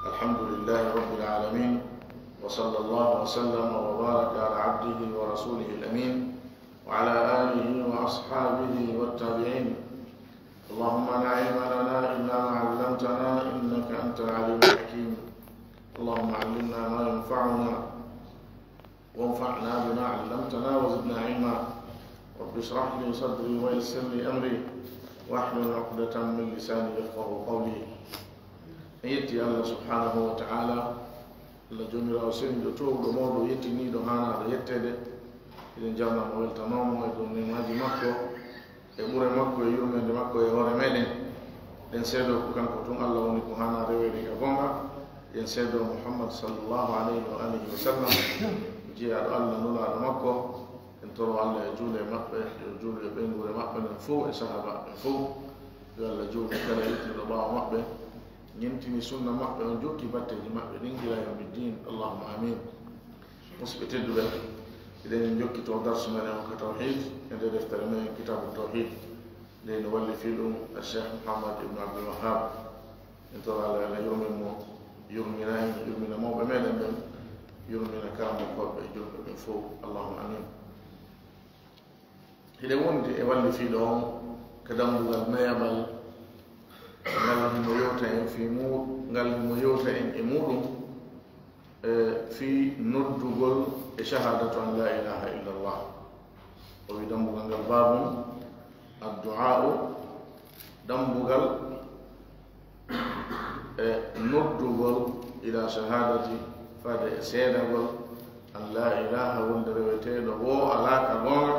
الحمد لله رب العالمين، وصلى الله وسلم وبارك على عبده ورسوله الأمين وعلى آله وأصحابه والتابعين. اللهم لا علم لنا إلا ما علمتنا إنك أنت العليم الحكيم. اللهم علمنا ما ينفعنا وانفعنا بما علمتنا وزدنا علما. رب اشرح لي صدري ويسر لي أمري واحلل عقدة من لساني يفقهوا قولي. يتي الله سبحانه وتعالى la jomirawo senjo towɗo mawɗo yettiniɗo hanaɗo yettede eɗen jarnamo weltanomo e dow nemaji makko e ɓuure makko e yurmede makko e hoore meɗen. ɗen seedo ko kanko tun allah woni ko hana rewede ka gonga. ɗen seedo muhammad sallllahu alayhi wa alihi wa sallam jeeyaɗo allah nulaɗo makko. en toro allah e juule maɓɓe yo juule e ɓeynguure maɓɓe nden fof e sahaba ɓe fof yo allah juule kala yettiɗo ɓaawa maɓɓe ñentini sunna maɓɓe on jokki batteji maɓɓe ɗin ila yawmi ddin. Allahumma amin. musidɓe tedduɓe, eɗen jokkito darsu men on ka tawhid e nde deftere men kitabu tawhid nde no walli fi ɗum cheikh mouhammad ibnu abdul wahab. en toro allah ala yurmin mo yurmina en yurmina mawɓe meɗen ɓen yurmina karamo koɓɓe e julɓe ɓen fof. Allahumma amin. hiɗen wondi e walli fiiɗo on ka dambugal mayabal ngal himo yewta en fi ngal himo yewta en e muɗum fi noddugol e shahadatu an la ilaha illa allah. o wi dambugal ngal babum addu'a'u, dambugal e noddugol ila shahadati fade e seedagol an la ilaha wonde reweteɗo wo alaka gonga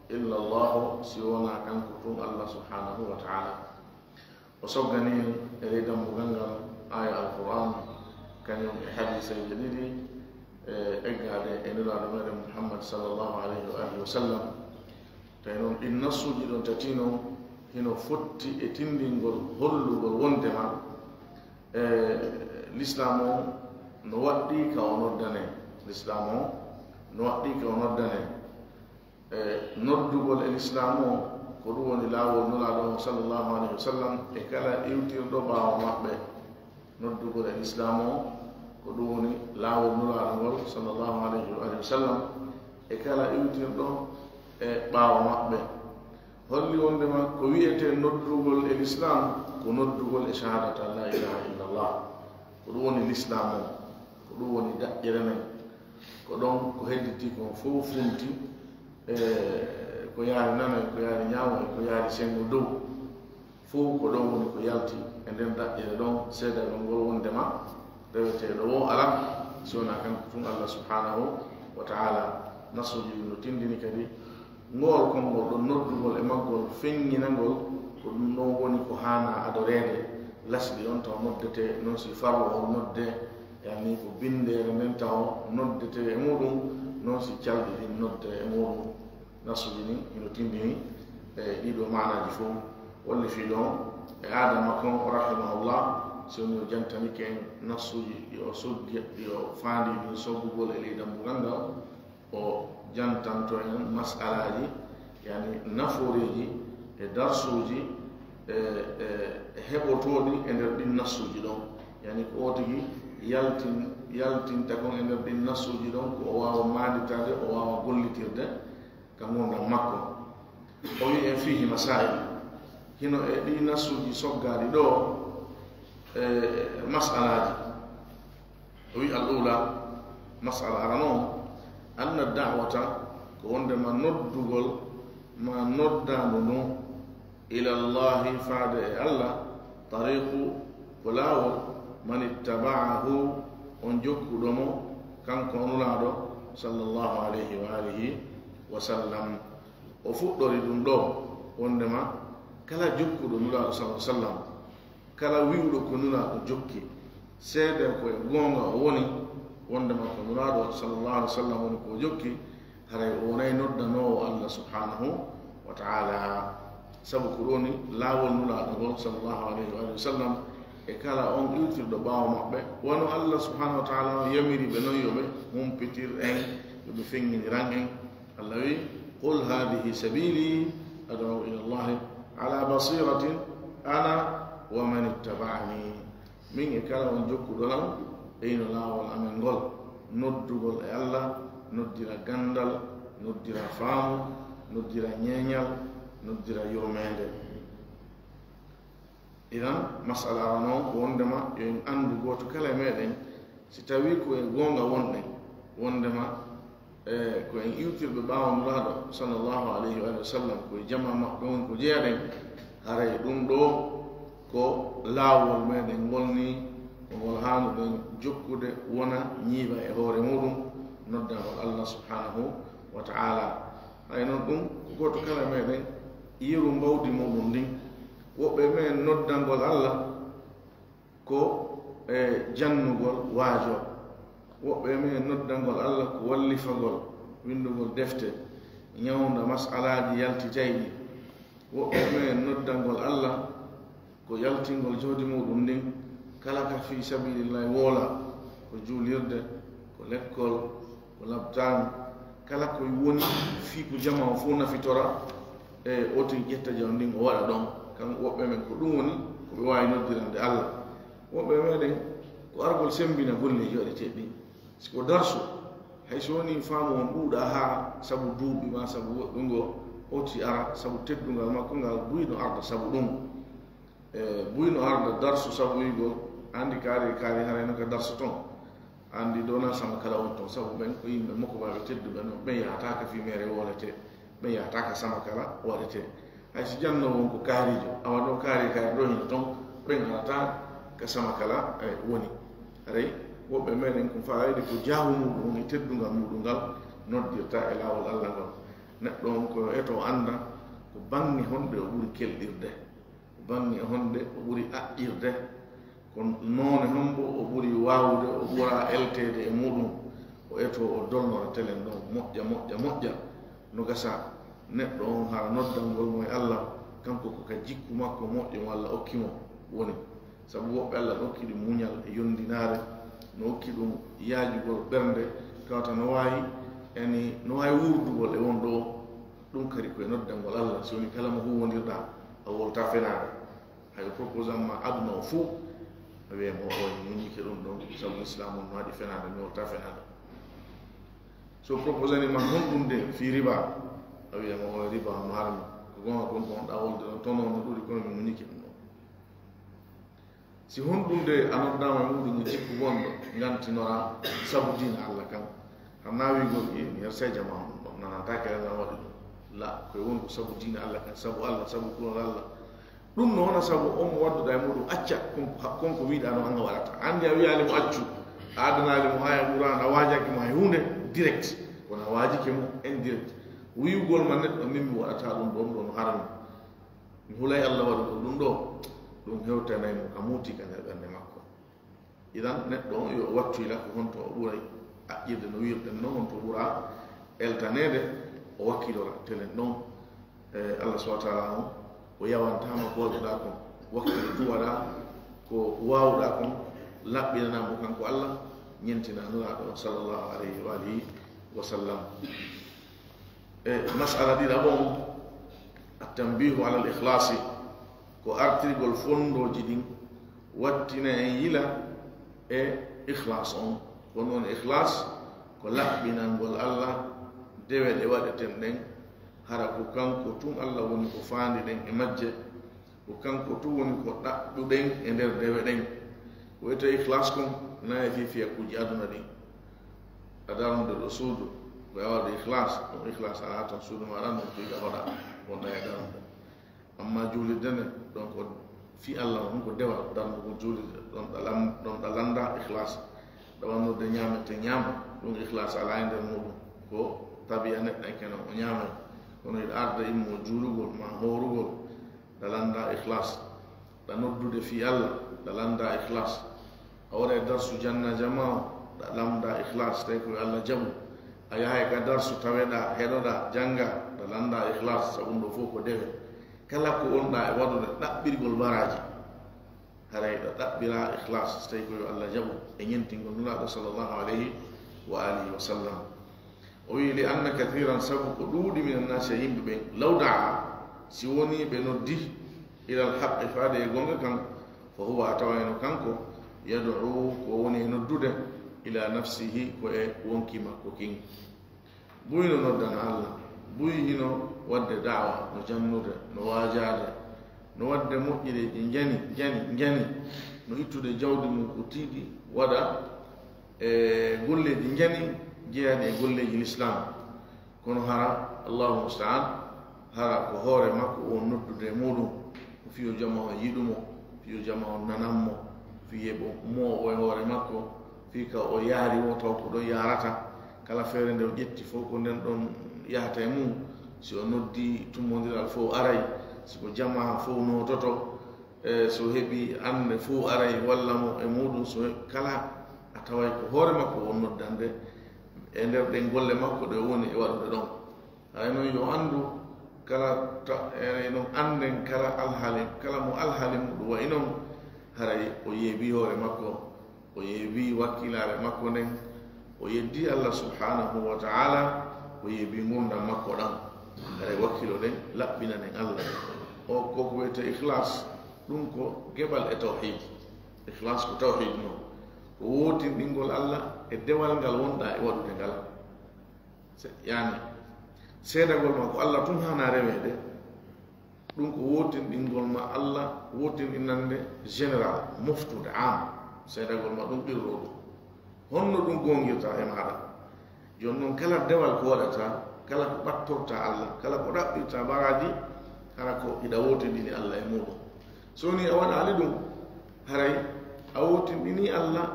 illa allahu si wona kanko tun allah subhanahu wa ta'ala. o soggani e ley dambugal ngal aya alquran kañum e hadiseji ɗiɗi eggade e nelaɗo meɗen muhammad sallllahu alayhi wa alihi wa sallam. tawi noon ɗin nassuji ɗon tatino hino fotti e tindingol hollugol wondema l'islam o no waɗɗi ka o noddane. l'islam o no waɗɗi ka o noddane noddugol e l'islam o ko ɗum woni laawol nulaaɗo o sallllahu alayhi wa sallam e kala iwtirɗo ɓaawo maɓɓe. noddugol e l'islam o ko ɗum woni laawol nulaaɗo ngol sallllahu alayhi wa sallam e kala iwtirɗo e ɓaawo maɓɓe. holli wondema ko wiyete noddugol e l'islam ko noddugol e shahadata la ilaha illallah. ko ɗum woni l'islam o, ko ɗum woni daƴƴere men, ko ɗon ko hedditi kon fof funti ko yaari nana ko yaari ñaamo e ko yaari sengo dow fof ko ɗon woni ko yalti e nden daƴƴere ɗon seedaɗo ngol wondema reweteɗo wo ala si wona kanko tun allah subhanahu wa ta'ala. nasuji no tindini kadi ngol konngol ɗon noddugol e maggol feŋŋinagol ko ɗum ɗon woni ko hana adorede. lasɗi on taw noddete noon si farlo o nodde yani ko bindere nden taw noddete e muɗum noon si calɗi ɗin nodde e muɗum. nasuji ni ino tindini e ɗiɗo manaji fof. walli fi ɗon e adama kon rahimahullah so woni o jantanike en nasuji ɗi o soggi ɗi o faandi ɗin soggugol e ley dambugal ngal. o jantanto en masalaji yani naforeji e darsuji heɓotoɗi e nder ɗin nasuji ɗon, yani ko o tigi yaltinta kon e nder ɗin nasuji ɗon ko o wawa maanditade o wawa gollitirde kam wondam makko. o wi en fihi masail hino e ɗi nasuji soggaɗi ɗo masalaji. o wi al'ula masala ara noon anna da'wata ko wondema noddugol ma noddandu ɗum ila llahi faade e allah tariqu ko laawol man ittaba'ahu on jokkuɗomo kanko nulaaɗo sallllahu alayhi wa alihi wa sallam. o fuɗɗori ɗum ɗo wondema kala jokkuɗo nulaaɗo sa sallam, kala wiwɗo ko nulaaɗo jokki seede ko e goonga o woni wondema ko nulaaɗo sallllahu alih wa sallam woni ko jokki haray o wonayi noddanowo allah subhanahu wa ta'ala. sabu ko ɗoni laawol nulaaɗo ngol sallllahu alayhi wa sallam e kala on iwtirɗo ɓaawo maɓɓe wono allah subhanahu wa ta'ala o yamiri ɓe noon yoɓe humpitir en yoɓe feŋŋiniran en. allah wi qul hadihi sabili ad'u ila llahi ala basiratin ana wa man ittaba'ani min e kala on jokkuɗolam ɓeyno laawol amen ngol noddugol e Allah noddira gandal noddira faamu noddira ñeeñal noddira yurmende idan masala ara noon ko wondema yo en anndu gooto kala e meɗen si tawi ko e goonga wonɗen wondema ko en iwtirɓe ɓaawonuraɗo sallllahu alayhi wa sallam koye jama maɓɓe woni ko jeeɗen haray ɗum ɗo ko laawol meɗen ngolni ko ngol haanuɗen jokkude wona ñiiba e hoore muɗum noddagol Allah subhanahu wa ta'ala hay noon ɗum ko gooto kala meɗen yeru mbawdi muɗum ndin woɓɓe men noddangol Allah ko e jannugol waajo woɓɓe men noddangol Allah ko wallifagol windugol defte ñawda mas'alaji yaltitayɗi woɓɓe men noddangol Allah ko yaltingol jawdi muɗum ndin kala ka fi sabilillahi woola ko juulirde ko lekkol ko labtani kala koye woni fii ko jama o fof nafitora e otin ƴetta jaw ndin o waɗa ɗon kan woɓɓe men ko ɗum woni koɓe wawi noddirande Allah woɓɓe meɗen ko argol sembina golleji waɗete ɗi siko darsu hay so woni faamu on ɗuuɗa ha sabu duuɓi ma sabu woɗɗungo oti ara sabu teddungal makko ngal buyno arda sabu ɗum buyno arda darsu sabu yigol andi kaari harayno ko darsu ton andi dona sama kala on ton sabu ɓen ko yimɓe makko baɓe tedduɓe no ɓen yahataka fimere wolete ɓen yahataka sama kala waɗete hay so janno won ko kaarijo awa ɗo kaari ɗo hino ton ɓen arata ka sama kala woni haray woɓɓe meɗen ko fayde ko jaahu muɗum woni teddungal muɗum ngal noddirta e laawol Allah ngol neɗɗo on ko eto anda ko bange honde o ɓuri kelɗirde ko bange honde o ɓuri aƴƴirde ko noone hombo o ɓuri waawde o ɓura eltede e muɗum o eto o dolnora telen ɗon moƴƴa no gasa neɗɗo on haa noddangol mo e Allah kanko ko ka jikku makko moƴƴo mo Allah okkimo woni sabu woɓɓe Allah no okki ɗum muñal e yondinaare no okki ɗum yaajugol ɓernde tawata no waawi no waawi wurdugol e won ɗo ɗum kadi koye noddangol Allah so woni kala mo huwondirɗa a wolta fenaade hay proposant ma aduna o fuu a wiyamo o muñike ɗum ɗon sabu islam on no waɗi fenaade mi wolta fenaade so proposani ma honɗumde fi riba a wiyamo o riba no harmi ko gonga kon ko onɗa wolde ɗon tono no ɗuri kono mi muñike ɗum ɗon si honɗumde a noddama e muɗum e jikku gonɗo gantinora sabu dina Allah kan ha naawigol mi yersay jama ɗum ɗon nanatake engan waɗi ɗum la koye woni ko sabu dina Allah kan sabu Allah sabu kulol Allah ɗum no wona sabu on mo wadduɗa e muɗum acca konko wiiɗa no anga waɗata andi a wiyali mo accu a adanali mo haya ɓurano a waajaki mo hay hunde direct kono a waajike mo indirect wiwgol ma neɗɗo min mi waɗata ɗum ɗon ɗo no harmi mi hulay Allah waɗi ko ɗum ɗo ɗum hewtanaymo ka muuti ka nder ɓernde makko idan neɗɗo on yo wattu ila ko honto o ɓuray aƴƴirde no wirɗen noon honto ɓura eltanede o wakkilora telen ɗon Allah subahana taala on o yawantama ko waɗuɗa kon wakkile duwaɗa ko wawɗa kon laɓɓinanamo kanko Allah ñentina nuraɗo sallllahu alayhi wa alihi wa sallam masala ɗiɗa ɓon attanbihu ala l ikhlasi ko artirgol fondoji ɗin wattina en yila e ikhlas on ko noon ikhlas ko laɓɓinangol Allah dewe ɗe waɗeten ɗen hara ko kanko tun Allah woni ko faandi ɗen e majje ko kanko tun woni ko ɗaɓɓuɗen e nder dewe ɗen ko wiyete ikhlas kon nayi fi fiyakuji aduna ɗin a darnude ɗo suudu ko yawade ikhlas ɗum ikhlas ala tan suudu maɗa ɗum tuyiga hoɗa wonɗa e darnude amma juulirde nde ɗon ko fi Allah on ko dewa darnugo juulirde ɗon ɗa landa ikhlas ɗawannude ñamete ñaama ɗum ikhlas ala e nder muɗum ko tabiya neɗɗo en kene o ñaamay kono yiɗa arda immo juulugol ma hoorugol ɗa landa ikhlas ɗa noddude fi Allah ɗa landa ikhlas a waɗa e darsu janna jama o ɗa lamda ikhlas tawi koye Allah jaɓu a yahay ka darsu taweɗa heɗoɗa janga ɗa landa ikhlas sabu ɗo fof ko dewe kala ko wonɗa e waɗude ɗaɓɓirgol baraji haray ɗa ɗaɓɓira ikhlas so tawi koye Allah jaɓu e ñentingol nulaɗo sallllahu alayhi wa alihi wa sallam o wi li anna kathiran sabu ko ɗuuɗi min annasi e yimɓe ɓen law daa si woni ɓe noddi ilal haqqe faade e gonga kan fa huwa a tawayno kanko yad'u ko woni noddude ila nafsihi ko e wonki makko kin buyno noddana Allah buyi hino wadde da'wa no jannude no wajade no wadde moƴƴire ɗi jani no ittude jawdi mum ko tiiɗi waɗa e golleji jani jeeyaɗi e golleji l'islam kono hara allahu musta'an hara ko hoore makko o noddude muɗum ko fiyo jama o yiɗumo fiyo jama o nananmo fiye bo mo o e hoore makko fi ka o yaari o taw ko ɗo yarata kala feere nde o ƴetti fof ko nden ɗon yahata e mum si o noddi tummodiral fof aray siko jama fof nototo so heɓi ande fof aray walla mo e muɗum so kala a taway ko hoore makko o noddande e nder ɗen golle makko ɗe woni e waɗude ɗon hay noon yo anndu kala non anden kala alhaali kala mo alhaali muɗum wayi noon haray o yeebi hoore makko o yeebi wakkilare makko nden o yeddi Allah subhanahu wa ta'ala o yeebi gurdam makko ɗam haray wakkilo ɗen laɓɓinanen Allah o koko wiyete ikhlas ɗum ko geɓal e tawhid ikhlas ko tawhid noon ko wotinɗingol Allah e dewal ngal wonɗa e waɗude ngal yani seedagol ma ko Allah tun hana rewede ɗum ko wotinɗingol ma Allah wotinɗinande général moftude am seedagol ma ɗum ɓirro ɗum honno ɗum gongirta e maɗa joni noon kala dewal ko waɗata kala ko ɓattorta Allah kala ko ɗaɓɓirta baraji hara ko iɗa wotinɗini Allah e muɗum so ni a waɗali ɗum haray a wotinɗini Allah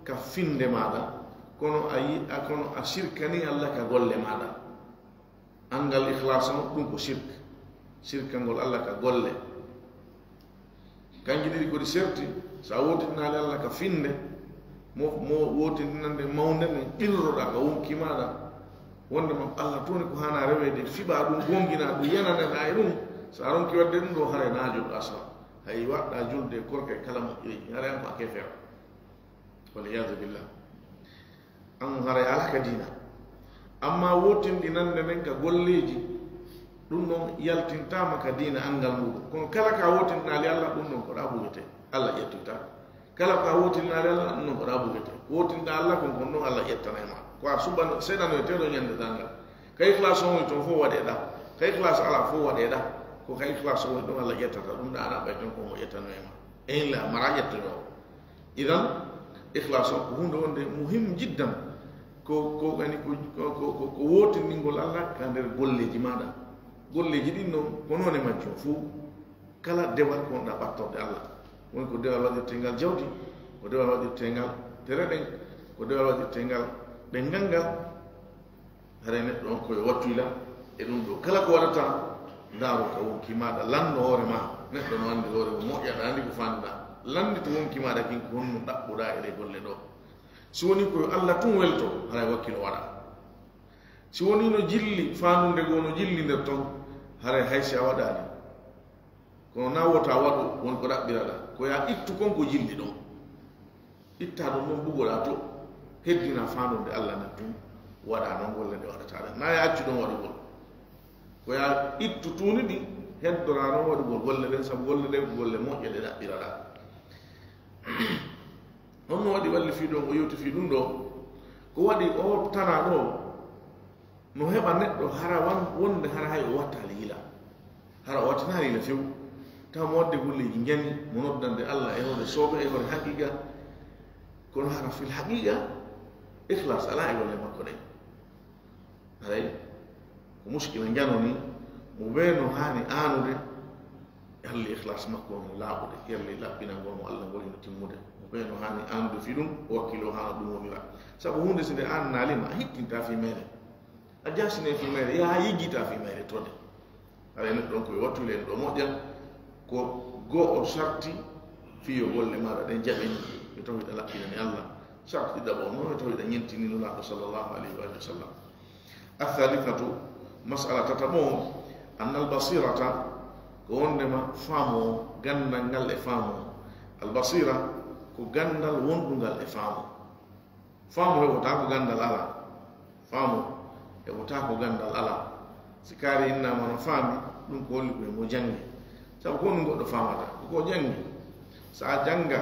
ka finde maɗa kono a sirkani Allah ka golle maɗa angal ikhlas on ɗum ko sirkangol Allah ka golle kanji ɗiɗi kodi serti sa wotinɗinali Allah ka finde mo wotinɗinande mawde nde ɓirroɗa ka wonki maɗa wondema Allah toni ko hana rewede fiɓa ɗum gongina ɗum yananena e ɗum sa ronki wadde ɗum ɗo haare najuɗo asla hay waɗɗa julde korke kala moƴƴeji haray an ko a kefera waliyadu billah an haray alaka dina amma wotinɗinande nden ka golleji ɗum ɗon yaltintama ka dina angal muɗum kono kala ka wotinɗinali Allah ɗum ɗon koɗa ɓugete Allah ƴettita kala ka wotinɗinali Allah ɗum ɗon koɗa ɓugete wotinɗa Allah kon kon ɗon Allah ƴettanema ko a suɓano seeɗano e teɗo ñande dangal ka ikhlas on ton fof waɗeɗa ka ikhlas ala fof waɗeɗa ko ka ikhlas on ɗon Allah ƴettata ɗum ɗa aɗa ɓay ton komo ƴettanoema en la mara ƴettoñoo idan ikhlas on ko hunde wonde muhim jiddan ko gani ko wotinɗingol Allah ka nder golleji maɗa golleji ɗin noon ko noon e majjum fuu kala dewal ko wonɗa ɓattorde Allah woni ko dewal waɗirtengal jawdi ko dewal waɗirtengal tereɗen ko dewal waɗirtengal ɗengal ngal haray neɗɗo on koye wattuyla e ɗum ɗo kala ko waɗata ndaaru ka wonki maɗa lanndo hoore ma neɗɗo no anndi hoore mo moƴƴaɗa anndi ko fanduɗa landi to wonki maɗa kin ko honno ɗaɓɓuɗa e ɗe golle ɗo si woni koyo Allah tun welto haray wakkilo waɗa si woni no jilli fandude goo no jilli nder ton haray haysi a waɗani kono na wota waɗu woni ko ɗaɓɓiraɗa ko ya ittu konko jilli ɗon itta ɗon noon ɓugoɗa to heddina fandude Allah nden tun waɗa noon golle nde waɗataɗe na ya accu ɗon waɗugol ko ya ittu tuni ɗi heddora noon waɗugol golle ɗen saabu golle ɗen golle moƴƴe ɗe ɗaɓɓiraɗa on no waɗi walli fi ɗon o yewti fi ɗum ɗo ko waɗi o tana ɗo no heɓa neɗɗo hara wonde hara hay o watta liila hara o wattina liila few taw mo wadde golleji jani mo noddande Allah e hoore soobe e hoore haqiqa kono hara fil haqiqa ikhlas ala e golle makko ɗen haray ko muskila janoni mo weeno hani anude halli ikhlas makko no laaɓude yerli laɓɓinangol mo Allah ngol no timmude mo weeno hani anude fi ɗum o wakkilo hana ɗum wonira sabu hunde so nde annalima a hittinta fi mere a jasine fi mere ya yiggita fi mere tode haray neɗɗo on koye wattule en ɗo moƴƴan ko go o sarti fiyo golle maɗa ɗen jaɓeni yo tawiɗa laɓɓinani Allah sarti ɗaɓo noon yo tawiɗa ñentini nulaɗo sallllahu alayhi wa sallam athalithatu masala tataɓo anna albasirata ko wondema faamo gandal ngal e faamo albasira ko gandal wonɗungal e faamo faamo heɓota ko gandal ala faamo heɓota ko gandal ala si kaari innama no faami ɗum ko holli koye mo jangi sabu ko ɗum goɗɗo famata ko jangi sa janga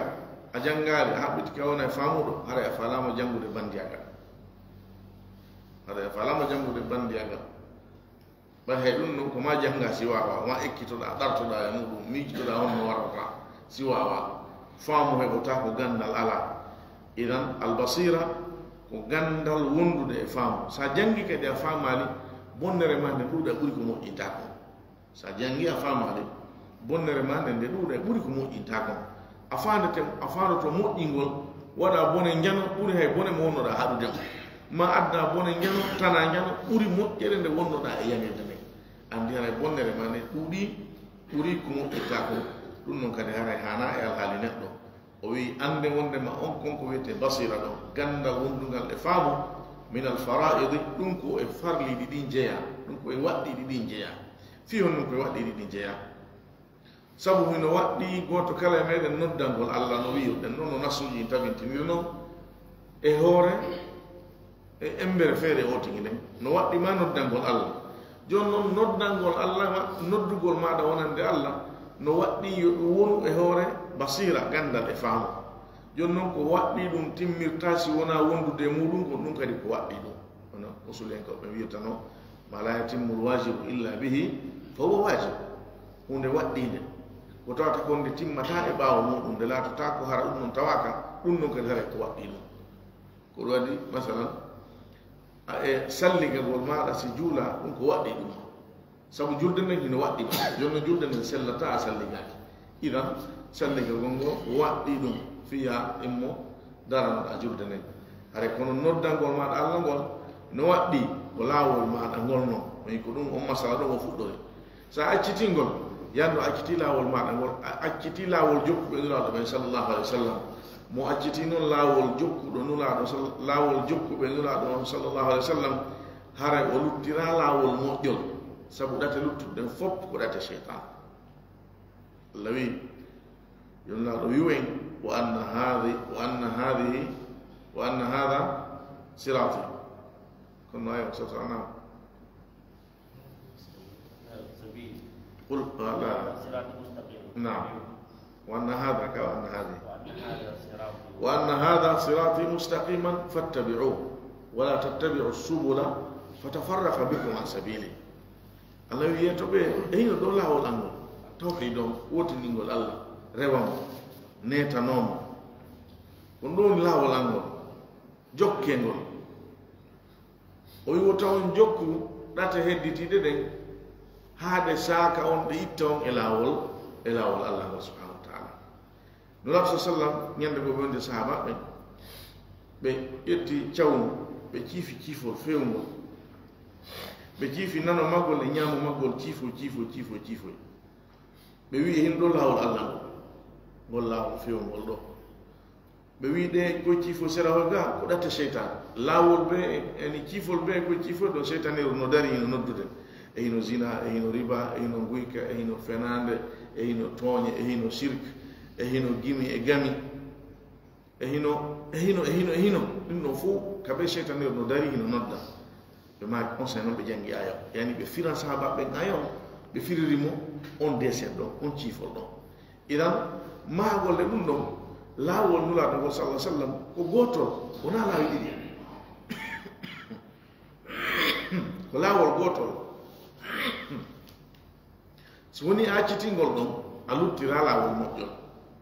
a janggaali a haɓɓiti ka wona e faamuɗo hara a falama jangude bandiyagal hara a falama jangude bandiyagal ɓa hay ɗum noon ko ma janga si wawa ma ekkitoɗa ɗartoɗa e muɗum miijitoɗa honno warata si wawa faamu heɓota ko gandal ala idan albasira ko gandal wondude e faamu sa jangi kadi a famali bonnere ma nde ɗuuɗa ɓuri ko moƴƴinta kon sa jangi a famali bonnere ma nde ɗuuɗa ɓuri ko moƴƴinta kon a fandoto moƴƴingol waɗa bone jano ɓuri hay bone mo wonnoɗa haɗude ma adda bone jano tana jano ɓuri moƴƴere nde wonnoɗa e yanirde nde andi haray bonnere ma nde ɓuri ko moƴƴinta kon ɗum noon kadi haray hana e alhaali neɗɗo o wi ande wondema on konko wiyete basira ɗo gandal wondugal e faamu min alfaraidi ɗum ko e farliɗi ɗin jeeya ɗum ko e waɗɗiɗi ɗin jeeya fi hon ɗum koye waɗɗiɗi ɗin jeeya sabu hino waɗɗi goto kala e meɗen noddangol allah no wiyoɗen noon no nasuji tabintiniri noon e hoore e embere feere o tigi nden no waɗɗima noddangol allah joni noon noddangol allah noddugol maɗa wonande allah no waɗɗi yo ɗum wonu e hoore basira gandal e faamu joni noon ko waɗɗi ɗum timmirta si wona wondude muɗum ko ɗum kadi ko waɗɗi ɗum ono usulen ko ɓe wiyatano ma la yatimmul wajibu illa bihi fa huwa wajibu hunde waɗɗinde ko tawata ko nde timmata e ɓaawo muɗum nde laatata ko hara ɗum noon tawaka ɗum noon kadi hara ko waɗɗi ɗum ko ɗum waɗi masalan e salligagol maɗa si juula ɗum ko waɗɗi ɗum sabu julde nden hino waɗɗi ɗum joni no julde nden sellata a salligaki idan salligagol ngo waɗɗi ɗum fiya immo daranoɗa julde nden hare kono noddangol maɗa allah ngol no waɗɗi ko laawol maɗa ngol noon mi ko ɗum on masala ɗum o fuɗɗori sa accitingol yando acciti laawol maɗa ngol acciti laawol jokkuɓe nulaaɗo ɓen sallllahu alih wa sallam mo acciti noon laawol jokkuɗo nulaaɗo laawol jokkuɓe nulaaɗo on sallllahu alih wa sallam hara o luttira laawol moƴƴol sabu ɗate luttuɗen fof ko ɗate cheytan allah wi yonlaaɗo wiwen wa anna hada sirati kono ayo soto anam قل لا نعم وأن هذا وأن هذه وأن هذا صراطي مستقيما فاتبعوه ولا تتبعوا السبل فتفرق بكم عن سبيله الله يتوبه أين دولا والأمر توحيدهم وتنينغول الله رewam netanoma ko ɗon laawol angol jokkengol o wi tawon jokku ɗata hedditiɗe ɗen haade saaka on ɗe itta on e laawol allah ngol subhanahu wa taala nulaɓe sa sallam ñande ko wonde sahaba ɓen ɓe ƴetti cawnu ɓe ciifi ciifol fewngol ɓe ciifi nano maggol e ñaamo maggol ciifoy ɓe wi hin ɗo laawol allah ngol laawol fewngol ɗo ɓe wi ɗe koye ciifol serahol ga ko ɗatte cheytan laawol be eni ciifol be koye ciifol ɗo cheytaneru no dari hino noddude e hino zina e hino riba e hino guyka e hino fenande e hino tooñe e hino shirk e hino gimi e gami e hino ɗum ɗon fof kaɓe cheytaneru no dari hino nodda ɓe maaki on sen noon ɓe jangi aya yani ɓe firan sahaba ɓen aya o ɓe firirimo on deset ɗon on ciifol ɗon idan maagol de ɗum ɗon laawol nulaaɗo ngol sallah sallam ko gootol wona laawi ɗiɗi ko laawol gootol so woni accitingol ɗon a luttira laawol moƴƴol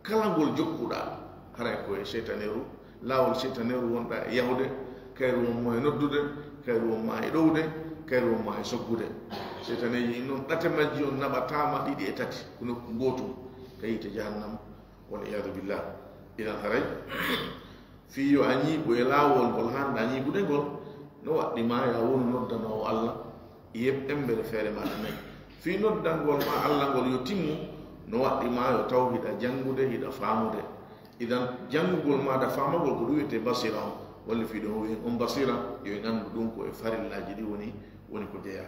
kala ngol jokkuɗa haray koye cheytaneru laawol cheytaneru wonɗa e yahude kayru won mo e noddude kayru won ma e ɗowde kayru won ma e soggude cheytaneji noon ɗate majji on naɓatama ɗiɗi e tati ko nokku gootum kayite jahannam wal iyadu billah idan haray fiyo a ñiiɓo e laawol ngol hanɗa ñiiɓude ngol no waɗɗima ya wonu noddanowo allah yeb embere feere maɗa nayi fi noddangol ma allah ngol yo timmu no waɗɗima yo taw hiɗa janngude hiɗa faamude idan janngugol maɗa faamagol ko ɗum wiyete basira on walla fiɗo o wiyen on basira yo nganndu ɗum ko e farillaji ɗi woni ko jeeya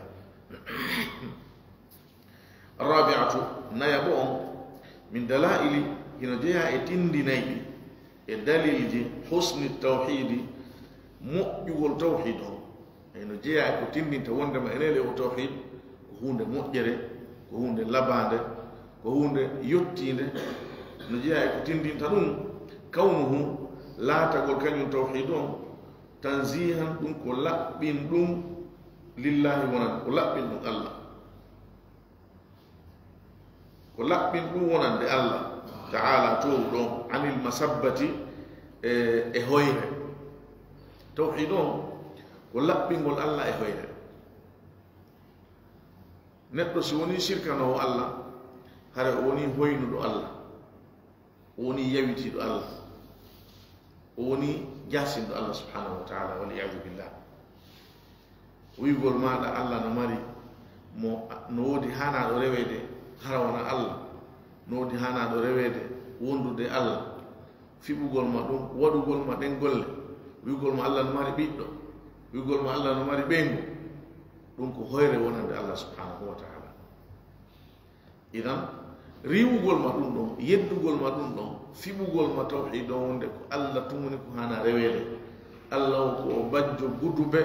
rabiatu nayabo on min dalaili hino jeeya e tindinayɗi e dalilji husni tawhidi moƴƴugol tawhid on eno jeeya e ko tindinta wondema enele o tawhid ko hunde moƴƴere ko hunde labande ko hunde yottinde no jeeya e ko tindinta ɗum kawnuhu laatagol kañum tawhid on tanzihan ɗum ko laɓɓin ɗum lillahi wonande ko laɓɓin ɗum allah ko laɓɓin ɗum wonande allah taala towu ɗon anil masabbati e hoyre tawhid on ko laɓɓingol allah e hoyre neɗɗo si woni sirkanowo allah hare o woni hoynuɗo allah o woni yawitiɗo allah o woni jasinɗo allah subhanahu wa taala waliyadu billah wiigol maɗa allah no mari no woodi hanaɗo rewede hara wona allah no woodi hanaɗo rewede wondude allah fiɓugol ma ɗum waɗugol ma ɗen golle wiigol ma allah no mari ɓiɗɗo wiigol ma allah no mari ɓeyngu ɗum ko hoyre wonande allah subhanahu wa taala idan riwugol ma ɗum ɗon yeddugol ma ɗum ɗon fiɓugol ma tawhid o wonde ko allah tumuni ko hana rewede allah o ko o bajjo guddube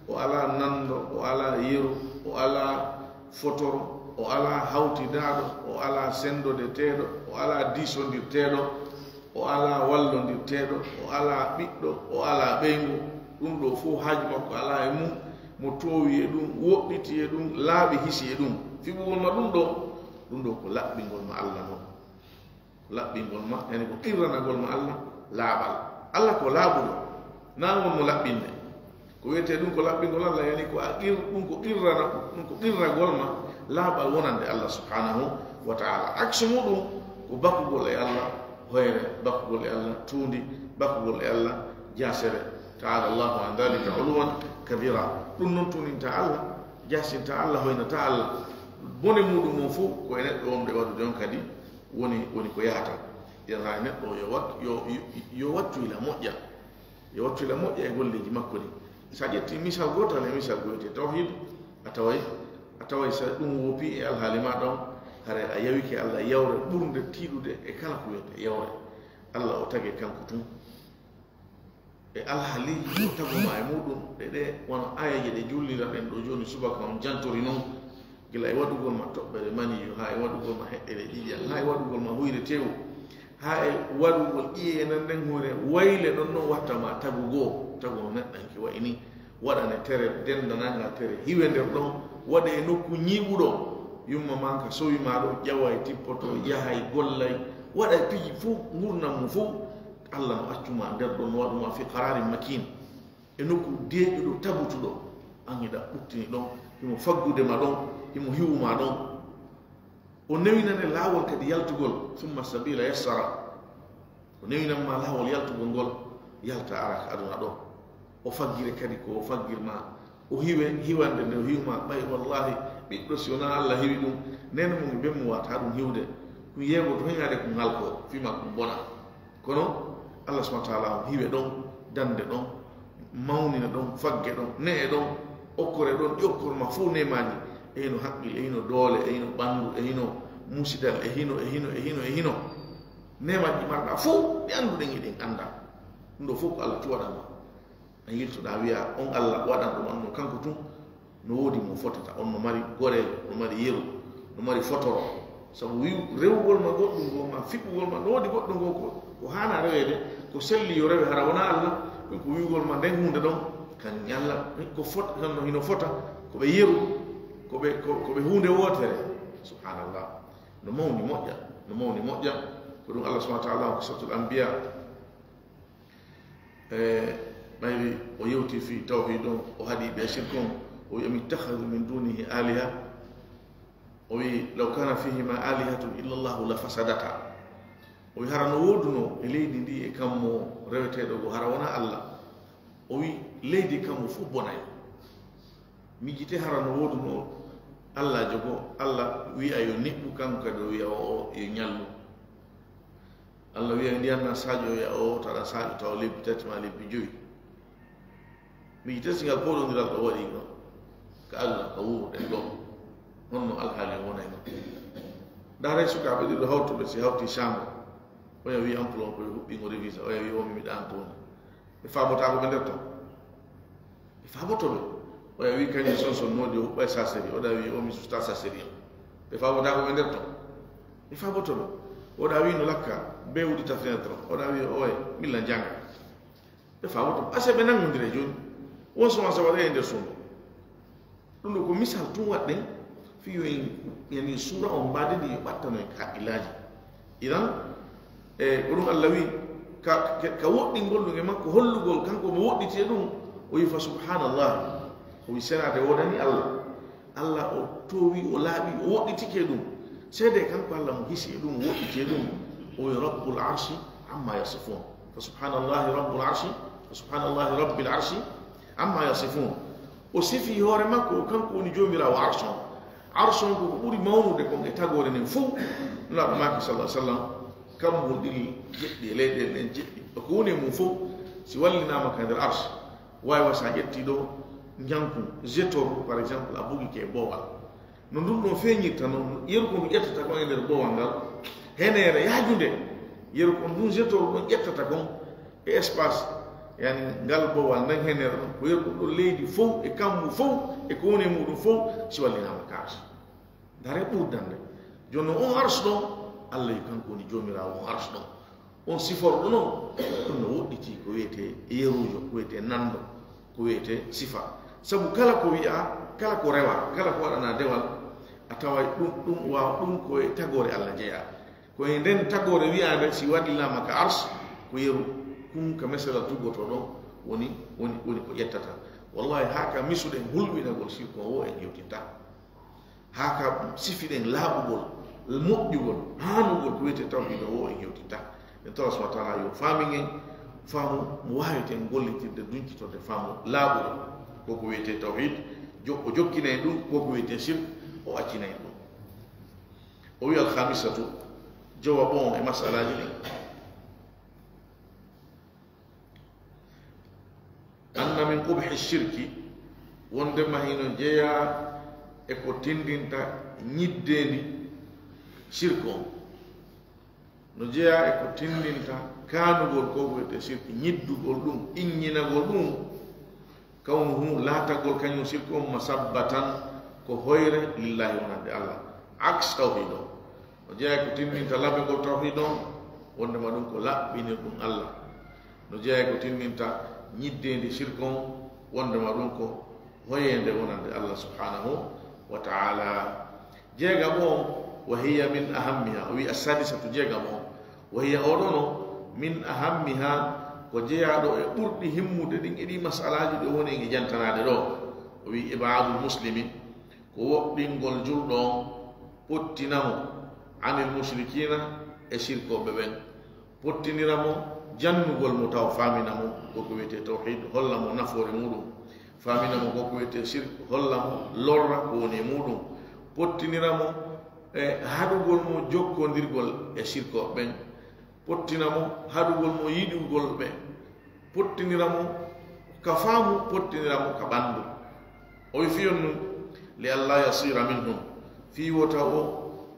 o ala nando o ala yeru o ala fotoro o ala hawtidaɗo o ala sendode teɗo o ala disodirteɗo o ala wallondirteɗo o ala ɓiɗɗo o ala ɓeyngu ɗum ɗo fof haaji makko ala e mum mo towi e ɗum woɗɗiti e ɗum laaɓi hisi e ɗum fiɓugol ma ɗum ɗo ko laɓɓingol ma allah noon laɓɓingol ma yani ko qirranagol ma allah laaɓal allah ko laaɓuɗo na won mo laɓɓinde ko wiyete ɗum ko laɓɓingol allah yani ko ɗum ko qirragol ma laaɓal wonande allah subhanahu wa taala axe muɗum ko bakkugol e allah hoyre bakkugol e allah tuundi bakkugol e allah jasere taala allahu an dalika uluwan kabira ɗum noon tuninta allah jasinta allah hoynata allah bone muɗum on fof ko e neɗɗo wonde waɗude on kadi woni ko yahata ƴetta neɗɗo yo wattu ila moƴƴa yo wattu ila moƴƴa e golleji makko ɗi sa ƴetti misal gotal e misal goyte tawhid a taway sa ɗum wopi e alhaali ma ɗon hare a yawike allah yawre ɓurde tiiɗude e kala ko wiyete yawre allah o tagi kanko tun e alhaaliji o taguma e muɗum ɗe wono ayaji ɗe jullira ɗen ɗo joni subaka on jantori noon gila e waɗugol ma toɓɓere maniyo ha e waɗugol ma heɗɗere ƴiƴal ha e waɗugol ma huyre tewu ha e waɗugol ƴiye nan nden hunde wayle ɗon noon wattama tagu no neɗɗanke wayi ni waɗane tere dendananga tere hiwe nder ɗon waɗa e nokku ñiiɓuɗo yumma manka sowima ɗo ƴawa e tippoto yaha e gollay waɗa e piji fof gurdam mu fof allah no accuma nder ɗon no waɗuma fi qararin makin e nokku deeƴuɗo tabutuɗo an eɗa ɓuttini ɗon himo faggudema ɗon himo hiwuma ɗon o newinane laawol kadi yaltugol summa sabila yassara o newinanma laawol yaltugol ngol yalta araka aduna ɗo o faggire kadi ko o faggirma o hiwande nde o hiwma ɓay wallahi ɓiɗɗo si wona allah hiwi ɗum nene mum ɓe mu wata ɗum hiwde ɗum yeego to heñade ko ngalko fima ɗum bona kono allah subahana taala o hiwe ɗon dande ɗon mawnina ɗon fagge ɗon ne e ɗon okkore ɗon ƴokkorma fof nemaji e hino haqqil e hino doole e hino ɓandu e hino musidal e hino nemaji marɗa fof ɗi annduɗen e ɗen annda ɗum ɗo fof ko allah cuwaɗanma a yiltoɗa wiya on allah waɗan ɗum anno kanko tun no woodi mo fotata on no mari gorel no mari yeru no mari fotoro sabu rewugol ma goɗɗum go ma fiɓɓugol ma no woodi goɗɗum go ko hana rewede ko selli yo rewe hara wona allah ɗum ko wiugol ma nden hunde ɗon kañum allah ko fota kanno hino fota koɓe yeru koɓe hunde wotere subhanallah no mawni moƴƴa ko ɗum allah subahana taala ko satul ambiya ɓayri o yewti fi tawhid on o haɗi ɓe shirk on o wi am ittahadu min dunihi aliha o wi law kana fihima alihatun illa llahu la fasadata o wi hara no woduno e leydi ndi e kammo reweteɗo go hara wona allah o wi leydi kammo fof bonay mijite hara no woduno allah jogo allah wiya yo niɓɓu kanko kadi o wiya o yo ñallu allah wiya ndiyanna sadio wiya o taɗa sadio taw lebbi tati ma lebbi joyi miji tesigal poɗodiral ɗo waɗi no ka allah ka wuruɗen ɗo honno alhaali wonay no dare sukaɓe ɗiɗo hawtuɓe si hawti chambre oya wi emploi on koye huɓɓingo révise oya wi omi miɗa antoni ɓe famotakoɓe nder ton ɓe famotoɓe oya wi kañum son noodi o huɓɓay saséri oɗa wi omi susta saséri on ɓe famotakoɓe nder ton ɓe famotoɓe oɗa wi no lakka be wuɗita fenêtre oɗa wi oye milla janga ɓe fawoto ase ɓe nangodire joni won soma sawaɗa e nder suudu ɗum ɗo ko misal tum waɗɗen fiyo yani sura on mbaɗeɗi yo ɓattano en haqqillaji idan e ko ɗum allah wi ka woɗɗingol ɗum e makko hollugol kanko mo woɗɗite ɗum o wi fa subhanallah o wi senade woɗani allah allah o towi o laaɓi o woɗɗitike ɗum seede kanko allah mo hisi e ɗum o woɗɗite ɗum o wi rabbul arshi amma yasifun fa subhanallahi rabbul arshi fa subhanallahi rabbil arshi amma yasifun o sifi hoore makko kanko woni jomirawo arshon arshon ko ɓuri mawnude kon e tagore nden fof nulaɗo maki sallah sallam kam wonɗiri jeɗɗi e leyɗele ɗen jeɗɗi ko woni mum fof si wallinama ka nder arsh wawi sa ƴetti ɗo janku jetor par exemple a bugi ke bowal no ɗum ɗon feñirta noon yeru kon ko ƴettata kon e nder bowal ngal henere yaajude yeru kon ɗum jetor ɗon ƴettata kon e espace yani ngal bowal nan henere ɗon ko yeru kon ɗon leydi fof e kammu fof e ko woni muɗum fof si wallinama ka arsh dare ɓurdande jonno on arsh ɗon allah yi kanko woni jomirawo on arsh ɗon on siforɗo noon ɗum no woɗɗiti ko wiyete yerujo ko wiyete nando ko wiyete sifa sabu kala ko wi'a kala ko rewa kala ko waɗana dewal a tawa ɗum wawa ɗum koye tagore allah jeeya koye nden tagore wiyade si waɗilama ka ars ko yeru kum ka mesela tuggoto ɗon woni ko ƴettata wallahi ha ka misuɗen hulɓinagol sirko o en yewtinta ha ka sifiɗen laaɓugol moƴƴugol hanugol ko wiyete tawhido o en yewtinta en tawa subahana taala yo faamingen faamu mo wawiten gollitirde duncitorde faamu laaɓuɗo koko wiyete tawhid o jokkinayi ɗum koko wiyete shirk o accinayi ɗum o wi alhamisatu jowa bon e masalaji ɗin anna min qubhi shirki wondema hino jeeya e ko tindinta ñiddendi shirk on no jeeya e ko tindinta kaanugol koko wiyete shirki ñiddugol ɗum iññinagol ɗum kawnuhu laatagol kañum sirku on masabbatan ko hoyre lillahi wonande allah aks tawhid o o jeeya ko tinninta laɓegol tawhid on wondema ɗum ko laɓɓinir ɗum allah no jeeya ko tinninta ñiddendi sirku on wondema ɗum ko hoyende wonande allah subhanahu wa taala jeegam on wa hiya min ahammiha o wi assadisatu jeegam on wa hiya oɗono min ahammiha ko jeeyaɗo e ɓurɗi himmude ɗin e ɗi masalaji ɗo woni e jantanade ɗo o wi ibadul muslimi ko woɗɗingol julɗo on pottinamo anil mushrikina e sirkoɓe ɓen pottiniramo jannugol mo taw faminamo koko wiyete tawhid hollamo nafoore muɗum faminamo koko wiyete sirk hollamo lorra ko woni e muɗum pottiniramo e haɗugol mo jokkodirgol e sirkoɓe ɓen pottinamo haɗugol mo yiɗugol ɓe pottiniramo ka faamu pottiniramo ka ɓandu o wi fiyon nu li allah yasira minhum fi wota o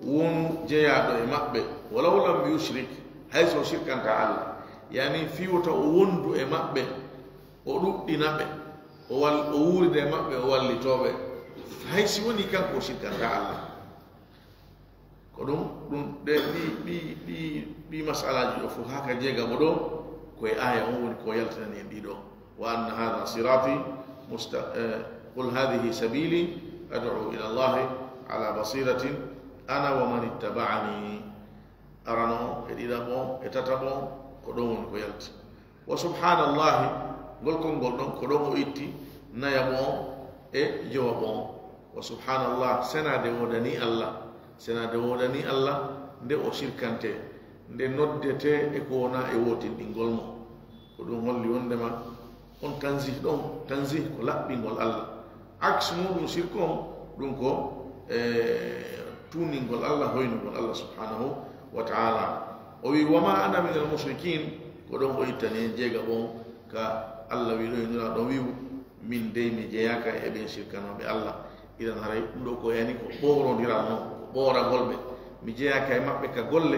wonu jeeyaɗo e maɓɓe walaw lam yushrik hayso shirkanta allah yani fi wota o wondu e maɓɓe o ɗuɗɗina ɓe o wuurida e maɓɓe o wallitoɓe hay si woni kanko o shirkanta allah ko ɗum ɗe ɗi masalaji ɗo fof haka jeegamo ɗo koye aya on woni ko yaltinani en ɗiɗo wa anna hada sirati qul hadihi sabili ad'u ila allahi ala basiratin ana wa man ittaba'ani arano e ɗiɗaɓo e tataɓo ko ɗon woni ko yalti wa subhanallahi ngol konngol ɗon ko ɗon o itti nayamo on e jowaɓo on wa subhanallah senade wodani allah senade wodani allah nde o shirkante nde noddete e ko wona e wotinɗingol mo ko ɗum holli wondema on tanzih ɗon tanzih ko laɓɓingol allah aks muɗum sirko on ɗum ko tuningol allah hoynugol allah subhanahu wa taala o wi wama ana min al mushrikin ko ɗon o ittani jeega ɓon ka allah wi ɗo e nura ɗon wiwu min dey mi jeeyaka e ɓen shirkanoɓe allah iran haray ɗum ɗo ko yani ko ɓorodiral noon ko ɓoragol ɓe mi jeeyaka e maɓɓe ka golle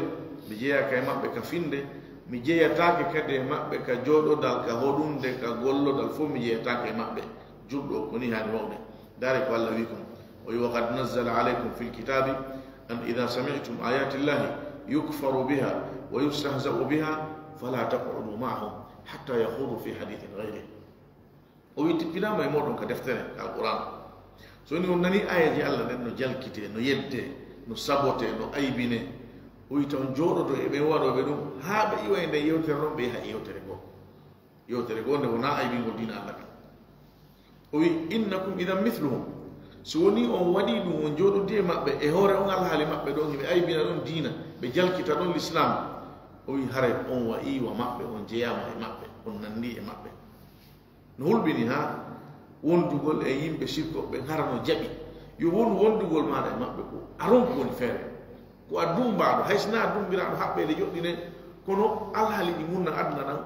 mi jeeyaka e maɓɓe ka finde mi jeeyatake kadi e maɓɓe ka jooɗodal ka hoɗunde ka gollodal fof mi jeeyatake e maɓɓe julɗo ko ni hani wawde daari ko allah wi kon o wi waqad nazzala alaykum fi lkitabi an ida sami'tum ayati llahi يكفر بها ويستهزأ بها فلا تقعدوا معهم حتى يخوضوا في حديث غيره ويتبنا ما يمرون كدفتر القرآن سوني ونني آية جي الله نو جلكتي نو يدي نو سابوتي نو أيبيني ويتون جورو دو إبن وارو بدو ها بإيوه إنده يوترون بيها يوترغو نو نا أيبين ودين الله وي إنكم إذا مثلهم سوني أو ودي دو ونجورو دي مأبه إهورة أون الله حالي مأبه دون أيبين دون دينا بجلكتي دون الإسلام وي هرب أون وإيوه مأبه أون جياما مأبه أون نندي مأبه نقول بني ها wondugol e yimbe sirko be garano jabi yo won wondugol maada mabbe ko aron ko woni fere ko adum baado haysna adum biraado habbe le joddine kono alhali di munna adna nan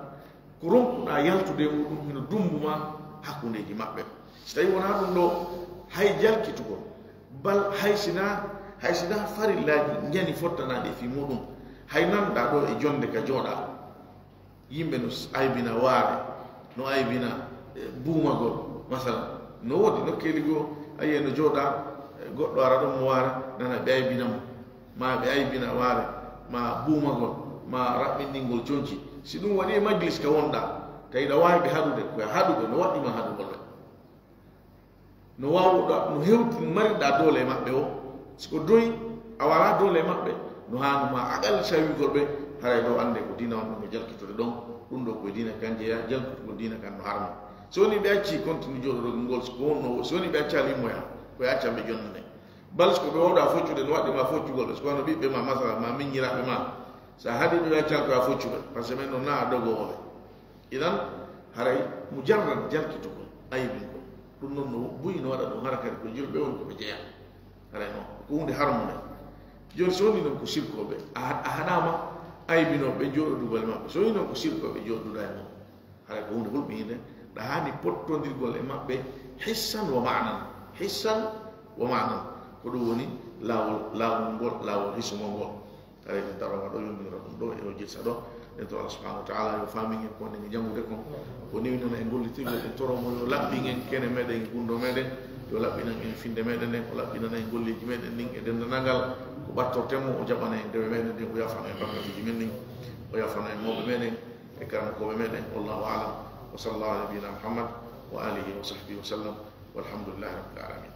ko ronkuda yaltude dum hino dumbuma hakundeji mabbe so tawi wona dum do hay jalkitugo bal haysina farillaji ngani fottanade fi mudum hay nan da do e jonde ka joda yimbe no aybina waare no aybina buumagol masala no wodi no keligo aye no joda goddo ara do mo wara nana be aybina mo ma be aybina ware ma buumagol ma rabbindingol cionci si dum wadi majlis ka wonda kay da wawi be hadude ko hadugo no wadi ma hadugol no wawuda no hewti marida dole mabbe o siko doyi awara dole mabbe no hanu ma agal sawi golbe haray do ande ko dina on no jalkitude don dum do ko dina kanje ya jalkitude dina kan no harma soni be acci continue jodo ngol ko no soni be acci moya ko acca be jonne bal ko be wada foccude no wadi ma foccugol ko no bibbe ma masala ma mingira be ma sa hadi be acca ko foccude parce que men no na dogo wole idan haray mujarrad jalkitu ko aybi ko dum non no buyi no wada do haraka ko julbe won ko be jeya haray no ko hunde harmone jon soni no ko sirko be a hadama aybi no be jodo dubal ma soni no ko sirko be jodo dai no haray ko hunde hulbi inde hani pottondirgol e mabbe hissan wa ma'nan ko do woni lawol hismo ngol ay taro do yondiro dum do e o jissa do e to Allah subhanahu wa ta'ala yo fami ngi ko ngi jamude ko ko ni non e golliti ko toro mo yo labbi ngen kene meden gundo meden yo labbi nan en finde meden ko labbi nan en golliji meden ning e dendangal ko battortemo o jabana en dewe meden ko yafana en bakkati men ning o yafana en mobe meden e karam ko meden wallahu a'lam وصلى الله على نبينا محمد وآله وصحبه وسلم والحمد لله رب العالمين.